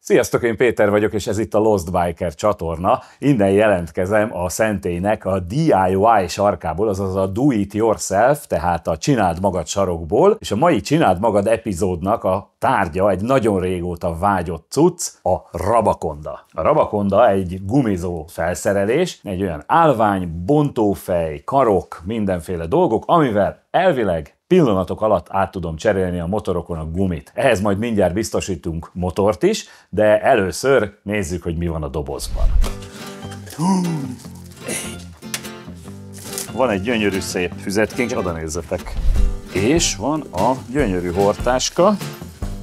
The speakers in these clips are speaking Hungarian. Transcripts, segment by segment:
Sziasztok, én Péter vagyok, és ez itt a Lost Biker csatorna. Innen jelentkezem a szentélynek a DIY sarkából, azaz a Do It Yourself, tehát a csináld magad sarokból, és a mai csináld magad epizódnak a tárgya egy nagyon régóta vágyott cucc, a Rabakonda. A Rabakonda egy gumizó felszerelés, egy olyan állvány, bontófej, karok, mindenféle dolgok, amivel elvileg pillanatok alatt át tudom cserélni a motorokon a gumit. Ehhez majd mindjárt biztosítunk motort is, de először nézzük, hogy mi van a dobozban. Van egy gyönyörű szép füzetkénk, oda nézzetek. És van a gyönyörű hortáska.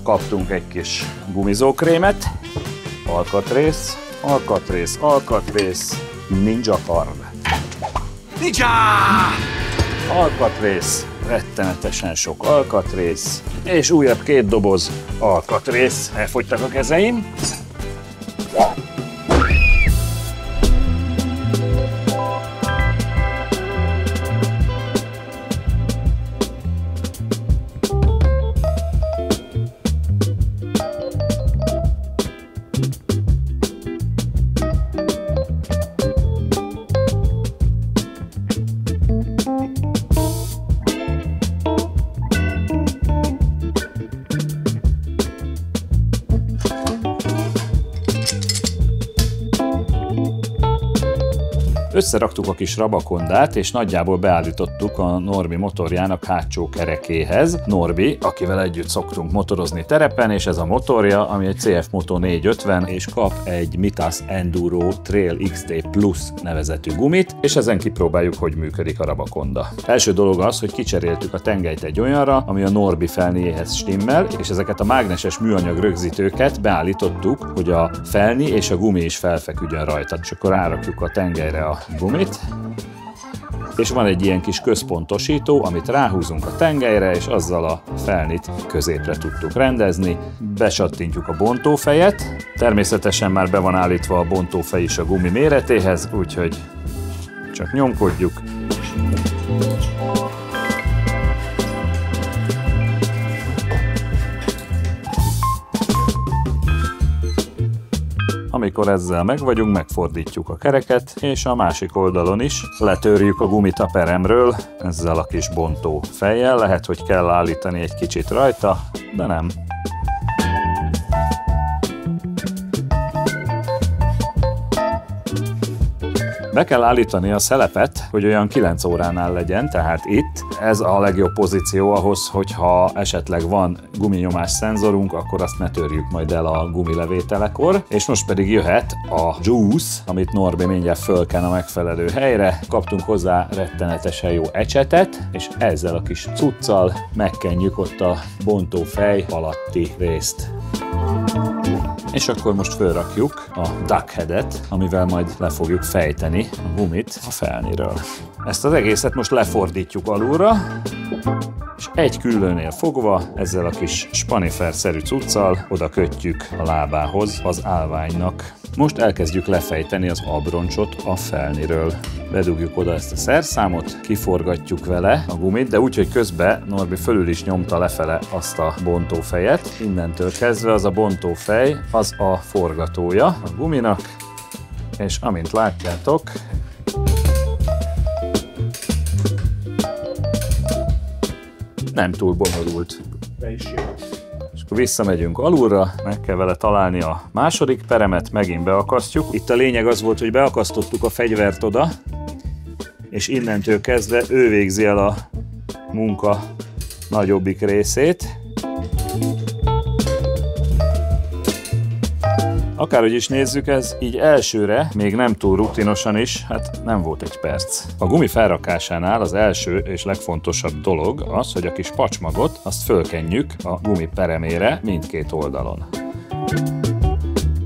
Kaptunk egy kis gumizókrémet, alkatrész, alkatrész, alkatrész, ninja kard. Ninja! Alkatrész, rettenetesen sok alkatrész, és újabb 2 doboz alkatrész. Elfogytak a kezeim. Összeraktuk a kis Rabakondát, és nagyjából beállítottuk a Norbi motorjának hátsó kerekéhez. Norbi, akivel együtt szoktunk motorozni terepen, és ez a motorja, ami egy CF Moto 450, és kap egy Mitas Enduro Trail XT Plus nevezetű gumit, és ezen kipróbáljuk, hogy működik a Rabakonda. Első dolog az, hogy kicseréltük a tengelyt egy olyanra, ami a Norbi felniéhez stimmel, és ezeket a mágneses műanyag rögzítőket beállítottuk, hogy a felni és a gumi is felfeküdjön rajta. És akkor rárakjuk a tengelyre a gumit, és van egy ilyen kis központosító, amit ráhúzunk a tengelyre, és azzal a felnit középre tudtuk rendezni. Besattintjuk a bontófejet, természetesen már be van állítva a bontófej is a gumi méretéhez, úgyhogy csak nyomkodjuk. Amikor ezzel meg vagyunk, megfordítjuk a kereket, és a másik oldalon is letörjük a gumit a peremről ezzel a kis bontó fejjel. Lehet, hogy kell állítani egy kicsit rajta, de nem. Be kell állítani a szelepet, hogy olyan 9 óránál legyen, tehát itt ez a legjobb pozíció ahhoz, hogyha esetleg van guminyomás szenzorunk, akkor azt ne törjük majd el a gumilevételekor. És most pedig jöhet a juice, amit Norbi mindjárt fölken a megfelelő helyre. Kaptunk hozzá rettenetesen jó ecsetet, és ezzel a kis cuccal megkenjük ott a bontófej alatti részt. És akkor most fölrakjuk a duckheadet, amivel majd le fogjuk fejteni a gumit a felniről. Ezt az egészet most lefordítjuk alulra, és egy küllőnél fogva ezzel a kis spanifer-szerű cuccal oda kötjük a lábához az állványnak. Most elkezdjük lefejteni az abroncsot a felniről. Bedugjuk oda ezt a szerszámot, kiforgatjuk vele a gumit, de úgy, hogy közben Norbi fölül is nyomta lefele azt a bontófejet. Innentől kezdve az a bontófej az a forgatója a guminak, és amint látjátok, nem túl bonyolult. És akkor visszamegyünk alulra, meg kell vele találni a második peremet, megint beakasztjuk. Itt a lényeg az volt, hogy beakasztottuk a fegyvert oda, és innentől kezdve ő végzi el a munka nagyobbik részét. Akárhogy is nézzük, ez így elsőre, még nem túl rutinosan is, hát nem volt egy perc. A gumi felrakásánál az első és legfontosabb dolog az, hogy a kis pacsmagot azt fölkenjük a gumi peremére mindkét oldalon.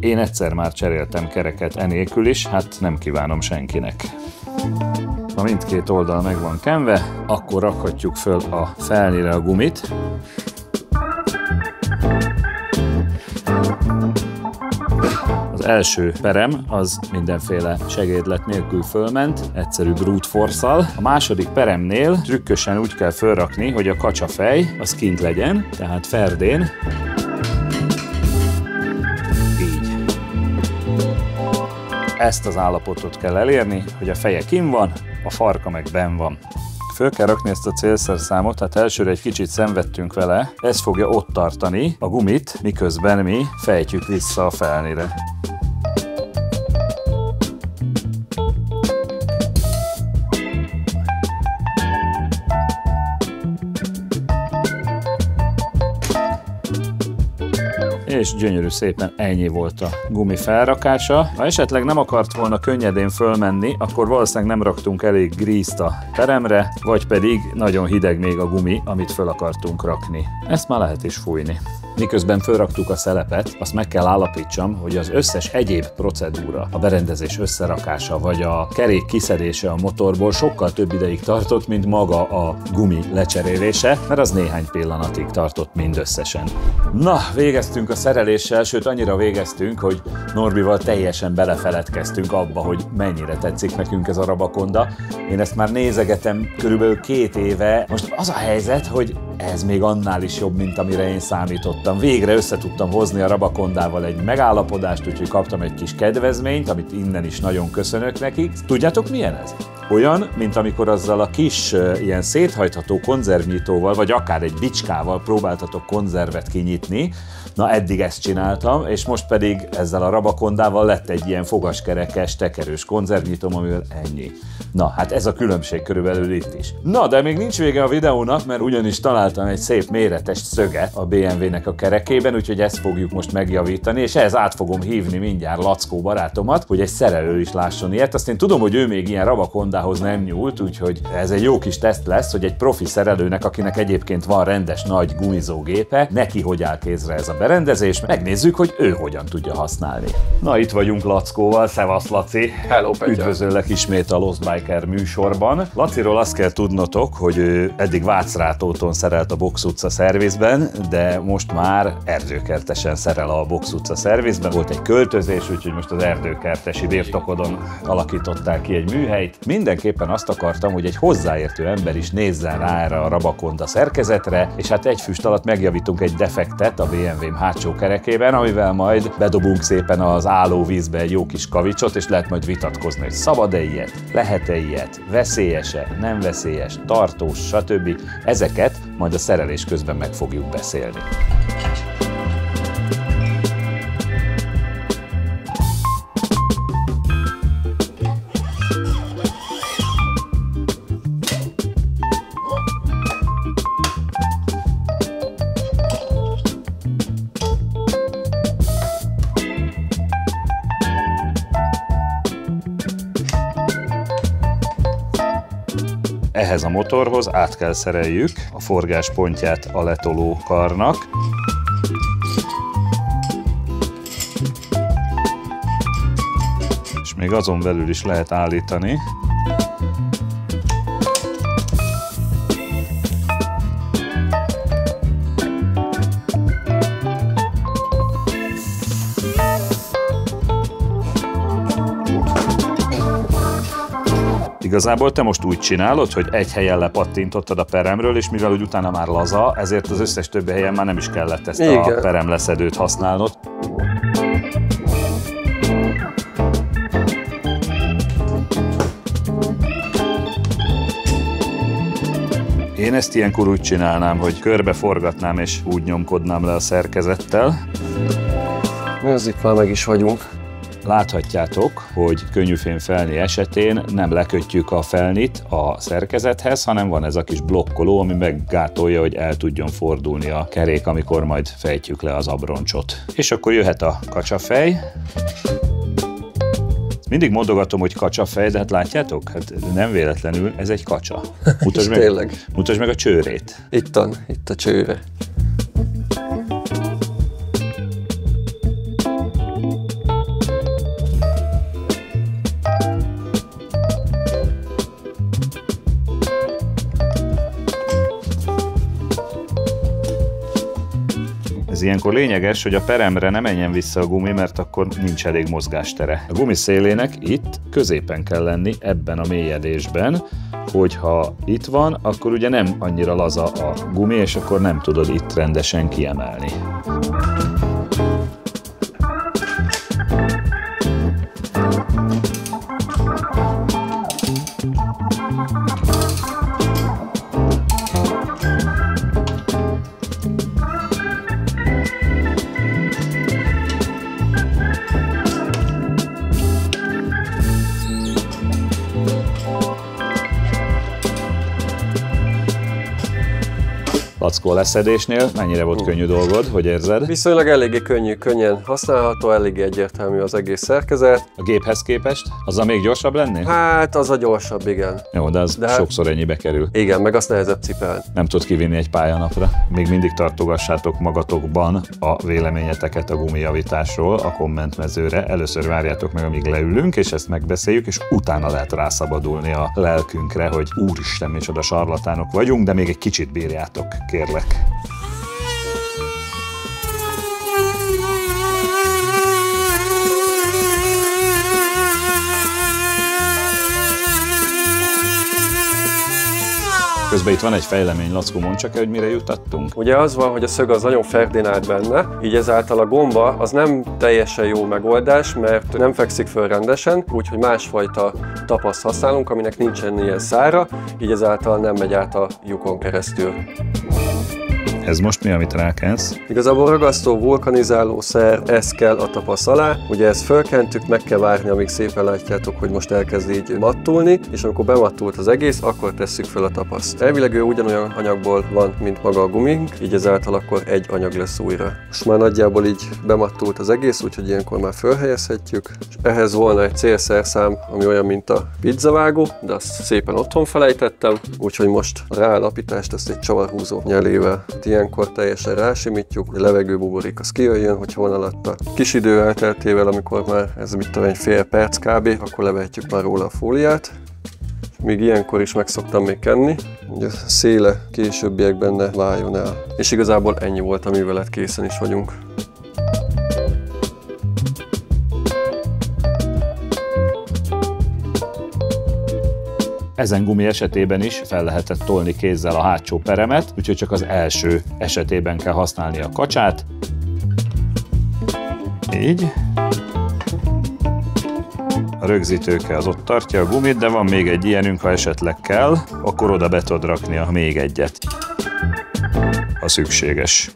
Én egyszer már cseréltem kereket enélkül is, hát nem kívánom senkinek. Ha mindkét oldal meg van kenve, akkor rakhatjuk föl a felnire a gumit. Az első perem az mindenféle segédlet nélkül fölment, egyszerű brute force-szal. A második peremnél trükkösen úgy kell fölrakni, hogy a kacsafej az kint legyen, tehát ferdén. Ezt az állapotot kell elérni, hogy a feje kinn van, a farka meg benn van. Föl kell rakni ezt a célszerszámot, hát elsőre egy kicsit szenvedtünk vele, ez fogja ott tartani a gumit, miközben mi fejtjük vissza a felnire. És gyönyörű szépen ennyi volt a gumi felrakása. Ha esetleg nem akart volna könnyedén fölmenni, akkor valószínűleg nem raktunk elég grízt a peremre, vagy pedig nagyon hideg még a gumi, amit föl akartunk rakni. Ezt már lehet is fújni. Miközben fölraktuk a szelepet, azt meg kell állapítsam, hogy az összes egyéb procedúra, a berendezés összerakása vagy a kerék kiszedése a motorból sokkal több ideig tartott, mint maga a gumi lecserélése, mert az néhány pillanatig tartott mindösszesen. Na, végeztünk a szereléssel, sőt annyira végeztünk, hogy Norbival teljesen belefeledkeztünk abba, hogy mennyire tetszik nekünk ez a Rabakonda. Én ezt már nézegetem körülbelül 2 éve. Most az a helyzet, hogy ez még annál is jobb, mint amire én számítottam. Végre össze tudtam hozni a Rabakondával egy megállapodást, úgyhogy kaptam egy kis kedvezményt, amit innen is nagyon köszönök nekik. Tudjátok, milyen ez? Olyan, mint amikor azzal a kis ilyen széthajtható konzervnyitóval, vagy akár egy bicskával próbáltatok konzervet kinyitni. Na, eddig ezt csináltam, és most pedig ezzel a Rabakondával lett egy ilyen fogaskerekes, tekerős konzervnyitóm, amivel ennyi. Na, hát ez a különbség körülbelül itt is. Na, de még nincs vége a videónak, mert ugyanis találtam egy szép méretes szöget a BMW-nek a kerekében, úgyhogy ezt fogjuk most megjavítani, és ehhez át fogom hívni mindjárt Lackó barátomat, hogy egy szerelő is lásson ilyet. Azt én tudom, hogy ő még ilyen Rabakondához nem nyúlt, úgyhogy ez egy jó kis teszt lesz, hogy egy profi szerelőnek, akinek egyébként van rendes nagy gumizógépe, neki hogy áll kézre ez a berendezés, megnézzük, hogy ő hogyan tudja használni. Na, itt vagyunk Lackóval, szevasz Laci! Hello, Petya! Üdvözöllek ismét a Lost Biker műsorban. Laciról azt kell tudnotok, hogy ő eddig Vácrátóton szerelt a Box utca szervizben, de most már Erdőkertesen szerel a Box utca szervizben. Volt egy költözés, úgyhogy most az erdőkertesi birtokodon alakították ki egy műhelyt. Mindenképpen azt akartam, hogy egy hozzáértő ember is nézzen rá erre a Rabakonda szerkezetre, és hát egy füst alatt megjavítunk egy defektet a BMW-m hátsó kerekében, amivel majd bedobunk szépen az állóvízbe egy jó kis kavicsot, és lehet majd vitatkozni, hogy szabad-e ilyet, lehet-e ilyet, veszélyes-e, nem veszélyes, tartós, stb. Ezeket majd a szerelés közben meg fogjuk beszélni. Ehhez a motorhoz át kell szereljük a forgáspontját a letoló karnak. És még azon belül is lehet állítani. Igazából te most úgy csinálod, hogy egy helyen lepattintottad a peremről, és mivel úgy utána már laza, ezért az összes többi helyen már nem is kellett ezt a peremleszedőt használnod. Én ezt ilyenkor úgy csinálnám, hogy körbeforgatnám és úgy nyomkodnám le a szerkezettel. Nézzük, már meg is vagyunk. Láthatjátok, hogy könnyűfém felni esetén nem lekötjük a felnit a szerkezethez, hanem van ez a kis blokkoló, ami meggátolja, hogy el tudjon fordulni a kerék, amikor majd fejtjük le az abroncsot. És akkor jöhet a kacsafej. Mindig mondogatom, hogy kacsafej, de hát látjátok? Hát nem véletlenül, ez egy kacsa. Mutasd meg a csőrét. Itt a csőre. Ez ilyenkor lényeges, hogy a peremre ne menjen vissza a gumi, mert akkor nincs elég mozgástere. A gumi szélének itt középen kell lenni, ebben a mélyedésben, hogyha itt van, akkor ugye nem annyira laza a gumi, és akkor nem tudod itt rendesen kiemelni. Lackó, a leszedésnél mennyire volt könnyű dolgod, hogy érzed? Viszonylag eléggé könnyű, könnyen használható, eléggé egyértelmű az egész szerkezet. A géphez képest? Azzal még gyorsabb lennél? Hát az a gyorsabb, igen. Jó, de az sokszor ennyibe kerül. Igen, meg azt nehezebb cipelni. Nem tudod kivinni egy pályanapra. Még mindig tartogassátok magatokban a véleményeteket a gumijavításról a kommentmezőre. Először várjátok meg, amíg leülünk, és ezt megbeszéljük, és utána lehet rászabadulni a lelkünkre, hogy úristen, micsoda sarlatánok vagyunk, de még egy kicsit bírjátok, kérlek. Közben itt van egy fejlemény, Lackó, mondd csak el, hogy mire jutottunk. Ugye az van, hogy a szög az nagyon ferdinált benne, így ezáltal a gomba az nem teljesen jó megoldás, mert nem fekszik föl rendesen, úgyhogy másfajta tapaszt használunk, aminek nincsen ilyen szára, így ezáltal nem megy át a lyukon keresztül. Ez most mi, amit rákensz? Igazából ragasztó vulkanizálószer, ez kell a tapasz alá. Ugye ezt fölkentük, meg kell várni, amíg szépen látjátok, hogy most elkezd így mattulni, és amikor bemattult az egész, akkor tesszük föl a tapaszt. Elvileg ő ugyanolyan anyagból van, mint maga a gumink, így ezáltal akkor egy anyag lesz újra. Most már nagyjából így bemattult az egész, úgyhogy ilyenkor már fölhelyezhetjük. És ehhez volna egy célszerszám, ami olyan, mint a pizzavágó, de azt szépen otthon felejtettem, úgyhogy most a ráalapítást ezt egy csavarhúzó nyelével. Ilyenkor teljesen rásimítjuk, hogy a levegőbuborék az kijöjjön, hogyha van alatta. Kis idő elteltével, amikor már ez mit tudom, egy fél perc kb, akkor levehetjük már róla a fóliát. Még ilyenkor is meg szoktam még kenni, hogy a széle későbbiekben ne váljon el. És igazából ennyi volt a művelet, készen is vagyunk. Ezen gumi esetében is fel lehetett tolni kézzel a hátsó peremet, úgyhogy csak az első esetében kell használni a kacsát. Így. A rögzítőke az ott tartja a gumit, de van még egy ilyenünk, ha esetleg kell, akkor oda be tudod rakni még egyet, ha szükséges.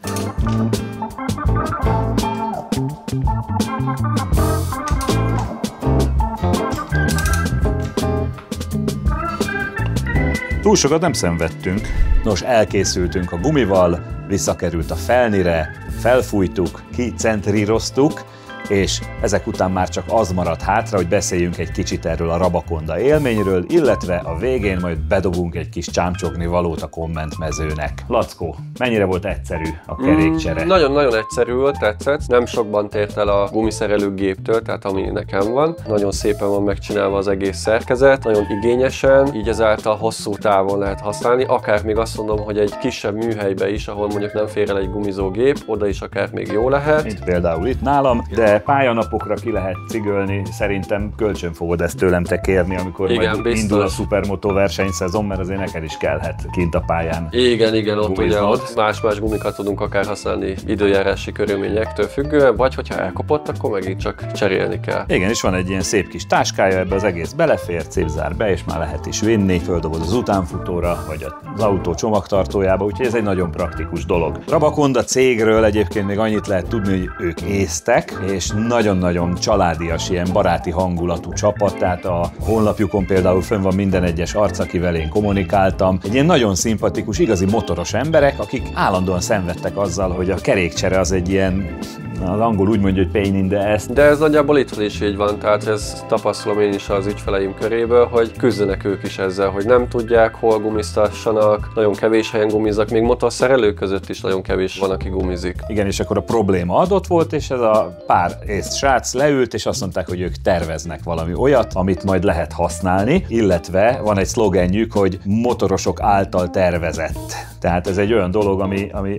Túl sokat nem szenvedtünk. Nos, elkészültünk a gumival, visszakerült a felnire, felfújtuk, kicentríroztuk, és ezek után már csak az maradt hátra, hogy beszéljünk egy kicsit erről a Rabakonda élményről, illetve a végén majd bedobunk egy kis csámcsogni valót a kommentmezőnek. Lackó, mennyire volt egyszerű a kerékcsere? Nagyon-nagyon egyszerű volt, tetszett. Nem sokban tért el a gumiszerelő géptől, tehát ami nekem van. Nagyon szépen van megcsinálva az egész szerkezet, nagyon igényesen, így ezáltal hosszú távon lehet használni. Akár még azt mondom, hogy egy kisebb műhelybe is, ahol mondjuk nem fér el egy gumizó gép, oda is akár még jó lehet. Mint például itt nálam, de pályanapokra ki lehet cigölni, szerintem kölcsön fogod ezt tőlem te kérni, amikor igen, majd biztos. Indul a szupermoto versenyszezon, mert azért neked is kellhet kint a pályán. Igen, ott ugye ott más-más gumikat tudunk akár használni időjárási körülményektől függően, vagy hogyha elkopott, akkor megint csak cserélni kell. Igen, és van egy ilyen szép kis táskája, ebbe az egész belefér, cipzár be, és már lehet is vinni, földobod az utánfutóra, vagy az autó csomagtartójába, úgyhogy ez egy nagyon praktikus dolog. Rabakonda cégről egyébként még annyit lehet tudni, hogy ők észtek, és nagyon-nagyon családias, ilyen baráti hangulatú csapat, tehát a honlapjukon például fönn van minden egyes arc, akivel én kommunikáltam. Egy ilyen nagyon szimpatikus, igazi motoros emberek, akik állandóan szenvedtek azzal, hogy a kerékcsere az egy ilyen, az angol úgy mondja, hogy pain in the ass. De ez nagyjából itthon is így van, tehát ez tapasztalom én is az ügyfeleim köréből, hogy küzdenek ők is ezzel, hogy nem tudják, hol gumiztassanak, nagyon kevés helyen gumiznak, még motorszerelők között is nagyon kevés van, aki gumizik. Igen, és akkor a probléma adott volt, és ez a pár ész srác leült, és azt mondták, hogy ők terveznek valami olyat, amit majd lehet használni, illetve van egy szlogenjük, hogy motorosok által tervezett. Tehát ez egy olyan dolog,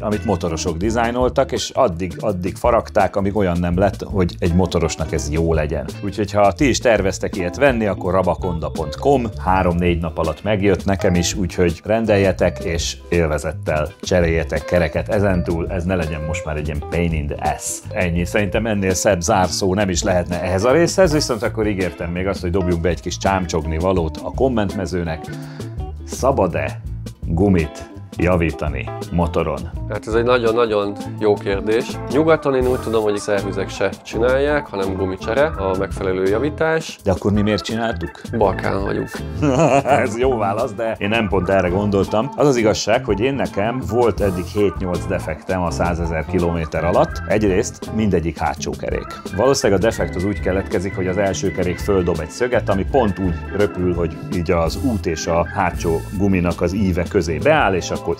amit motorosok dizájnoltak, és addig faragták, amíg olyan nem lett, hogy egy motorosnak ez jó legyen. Úgyhogy ha ti is terveztek ilyet venni, akkor rabakonda.com 3-4 nap alatt megjött nekem is, úgyhogy rendeljetek, és élvezettel cseréljetek kereket. Ezentúl ez ne legyen most már egy ilyen pain in the ass. Ennyi. Szerintem ennél szebb zárszó nem is lehetne ehhez a részhez, viszont akkor ígértem még azt, hogy dobjunk be egy kis csámcsogni valót a kommentmezőnek. Szabad-e gumit javítani motoron? Hát ez egy nagyon-nagyon jó kérdés. Nyugaton én úgy tudom, hogy szervizek se csinálják, hanem gumicsere, a megfelelő javítás. De akkor mi miért csináltuk? Balkánon vagyunk. Ez jó válasz, de én nem pont erre gondoltam. Az az igazság, hogy én nekem volt eddig 7-8 defektem a 100 000 kilométer alatt. Egyrészt mindegyik hátsó kerék. Valószínűleg a defekt az úgy keletkezik, hogy az első kerék földob egy szöget, ami pont úgy röpül, hogy így az út és a hátsó guminak az íve közé beáll, és akkor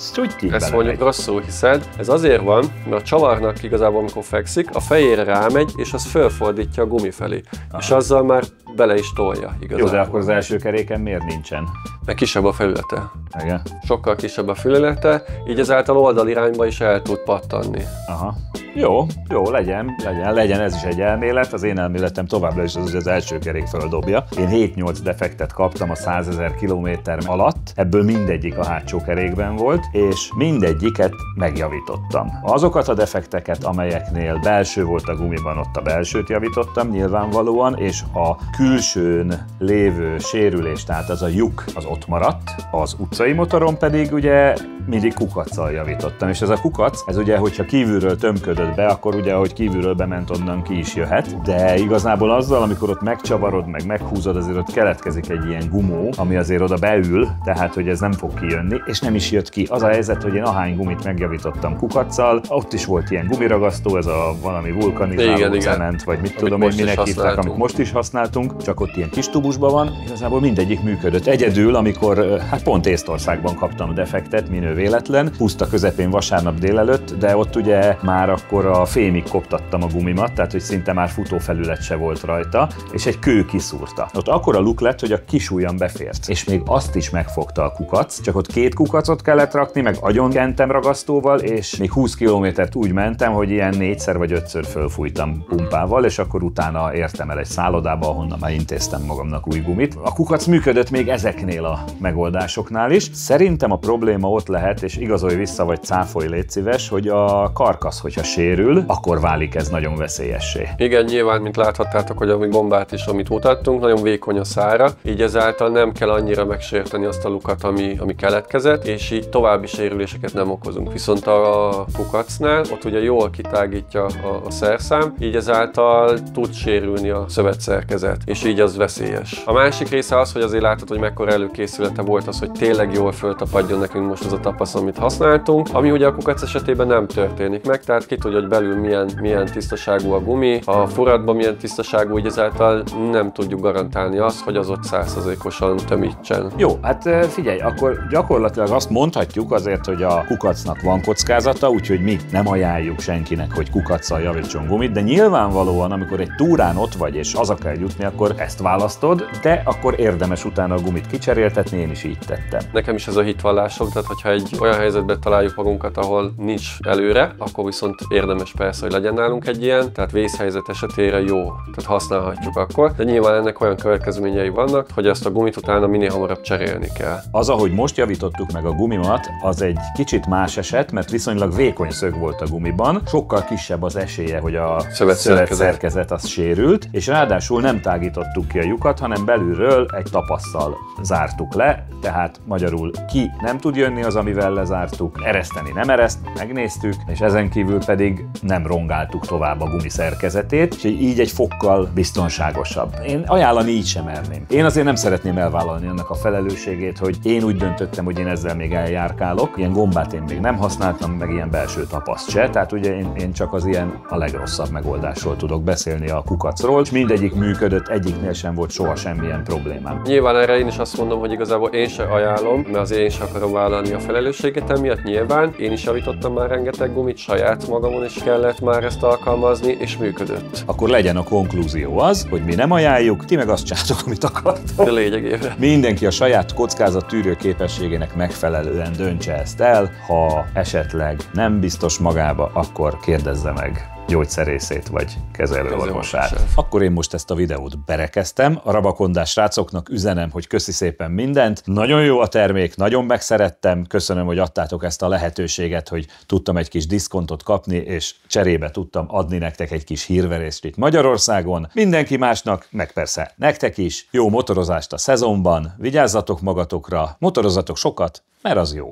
ezt mondjuk rosszul hiszed. Ez azért van, mert a csavarnak igazából, amikor fekszik, a fejére rámegy, és az fölfordítja a gumi felé. Aha. És azzal már bele is tolja igazából. Jó, de akkor az első keréken miért nincsen? Mert kisebb a felülete. Igen. Sokkal kisebb a felülete, így ezáltal oldalirányba is el tud pattanni. Aha. Jó, legyen, ez is egy elmélet. Az én elméletem továbbra is az, hogy az első kerék földobja. Én 7-8 defektet kaptam a 100 000 kilométer alatt, ebből mindegyik a hátsó kerékben volt, és mindegyiket megjavítottam. Azokat a defekteket, amelyeknél belső volt a gumiban, ott a belsőt javítottam nyilvánvalóan, és a külsőn lévő sérülés, tehát az a lyuk, az ott maradt, az utcai motoron pedig ugye mindig kukaccal javítottam, és ez a kukac, ez ugye, hogyha kívülről tömködött be, akkor ugye, ahogy kívülről bement, onnan ki is jöhet, de igazából azzal, amikor ott megcsavarod, meg meghúzod, azért ott keletkezik egy ilyen gumó, ami azért oda beül, tehát, hogy ez nem fog kijönni, és nem is jött ki. Az a helyzet, hogy én ahány gumit megjavítottam kukacsal, ott is volt ilyen gumiragasztó, ez a valami vulkanizáló cement, vagy mit tudom én, minek hívták, amit most is használtunk, csak ott ilyen kis tubusban van, igazából mindegyik működött. Egyedül, amikor hát pont Észtországban kaptam defektet, minő véletlen, puszta közepén vasárnap délelőtt, de ott ugye már akkor a fémig koptattam a gumimat, tehát hogy szinte már futófelület se volt rajta, és egy kő kiszúrta. Ott akkora luk lett, hogy a kis ujjam befért, és még azt is megfogta a kukac, csak ott 2 kukacot kellett rakni, meg agyon kentem ragasztóval, és még 20 kilométert úgy mentem, hogy ilyen 4-szer vagy 5-ször fölfújtam pumpával, és akkor utána értem el egy szállodába, ahonnan már intéztem magamnak új gumit. A kukac működött még ezeknél a megoldásoknál is. Szerintem a probléma ott lehet, és igazolj vissza, vagy cáfolj, légy szíves, hogy a karkasz, hogyha sérül, akkor válik ez nagyon veszélyessé. Igen, nyilván, mint láthattátok, hogy a gombát is, amit mutattunk, nagyon vékony a szára, így ezáltal nem kell annyira megsérteni azt a lukat, ami keletkezett, és így további sérüléseket nem okozunk. Viszont a kukacnál ott ugye jól kitágítja a szerszám, így ezáltal tud sérülni a szövetszerkezet, és így az veszélyes. A másik része az, hogy azért látod, hogy mekkora előkészülete volt az, hogy tényleg jól föltapadjon nekünk most az a tapasz, amit használtunk, ami ugye a kukac esetében nem történik meg, tehát ki tudja, hogy belül milyen tisztaságú a gumi, a furatban milyen tisztaságú, így ezáltal nem tudjuk garantálni azt, hogy az ott 100%-osan tömítsen. Jó, hát figyelj, akkor gyakorlatilag azt mondhatjuk azért, hogy a kukacnak van kockázata, úgyhogy mi nem ajánljuk senkinek, hogy kukaccal javítson gumit, de nyilvánvalóan, amikor egy túrán ott vagy és haza kell jutni, akkor ezt választod, de akkor érdemes utána a gumit kicseréltetni, én is így tettem. Nekem is ez a hitvallásom, tehát hogyha egy olyan helyzetben találjuk magunkat, ahol nincs előre, akkor viszont érdemes persze, hogy legyen nálunk egy ilyen, tehát vészhelyzet esetére jó, tehát használhatjuk akkor, de nyilván ennek olyan következményei vannak, hogy ezt a gumit utána minél hamarabb cserélni kell. Az, ahogy most javítottuk meg a gumimat, az egy kicsit más eset, mert viszonylag vékony szög volt a gumiban, sokkal kisebb az esélye, hogy a szövetszerkezet az sérült, és ráadásul nem tágítottuk ki a lyukat, hanem belülről egy tapasszal zártuk le, tehát magyarul ki nem tud jönni az, amivel lezártuk, ereszteni nem ereszt, megnéztük, és ezen kívül pedig nem rongáltuk tovább a gumi szerkezetét, és így egy fokkal biztonságosabb. Én ajánlani így sem merném. Én azért nem szeretném elvállalni annak a felelősségét, hogy én úgy döntöttem, hogy én ezzel még eljárkálok. Ilyen gombát én még nem használtam, meg ilyen belső tapaszt se, tehát ugye én csak az ilyen a legrosszabb megoldásról tudok beszélni, a kukacról, és mindegyik működött, egyiknél sem volt soha semmilyen problémám. Nyilván erre én is azt mondom, hogy igazából én se ajánlom, mert azért én sem akarom vállalni a felelősséget emiatt. Nyilván én is javítottam már rengeteg gumit, saját magamon is kellett már ezt alkalmazni, és működött. Akkor legyen a konklúzió az, hogy mi nem ajánljuk, ti meg azt csináltok, amit akartok. De lényegében. Mindenki a saját kockázattűrő képességének megfelelően döntse ezt el, ha esetleg nem biztos magába, akkor kérdezze meg gyógyszerészét vagy kezelőorvosát. Akkor én most ezt a videót berekeztem. A rabakondás srácoknak üzenem, hogy köszi szépen mindent. Nagyon jó a termék, nagyon megszerettem. Köszönöm, hogy adtátok ezt a lehetőséget, hogy tudtam egy kis diszkontot kapni, és cserébe tudtam adni nektek egy kis hírverést itt Magyarországon. Mindenki másnak, meg persze nektek is. Jó motorozást a szezonban, vigyázzatok magatokra, motorozatok sokat, mert az jó.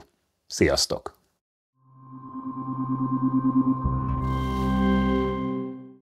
Sziasztok!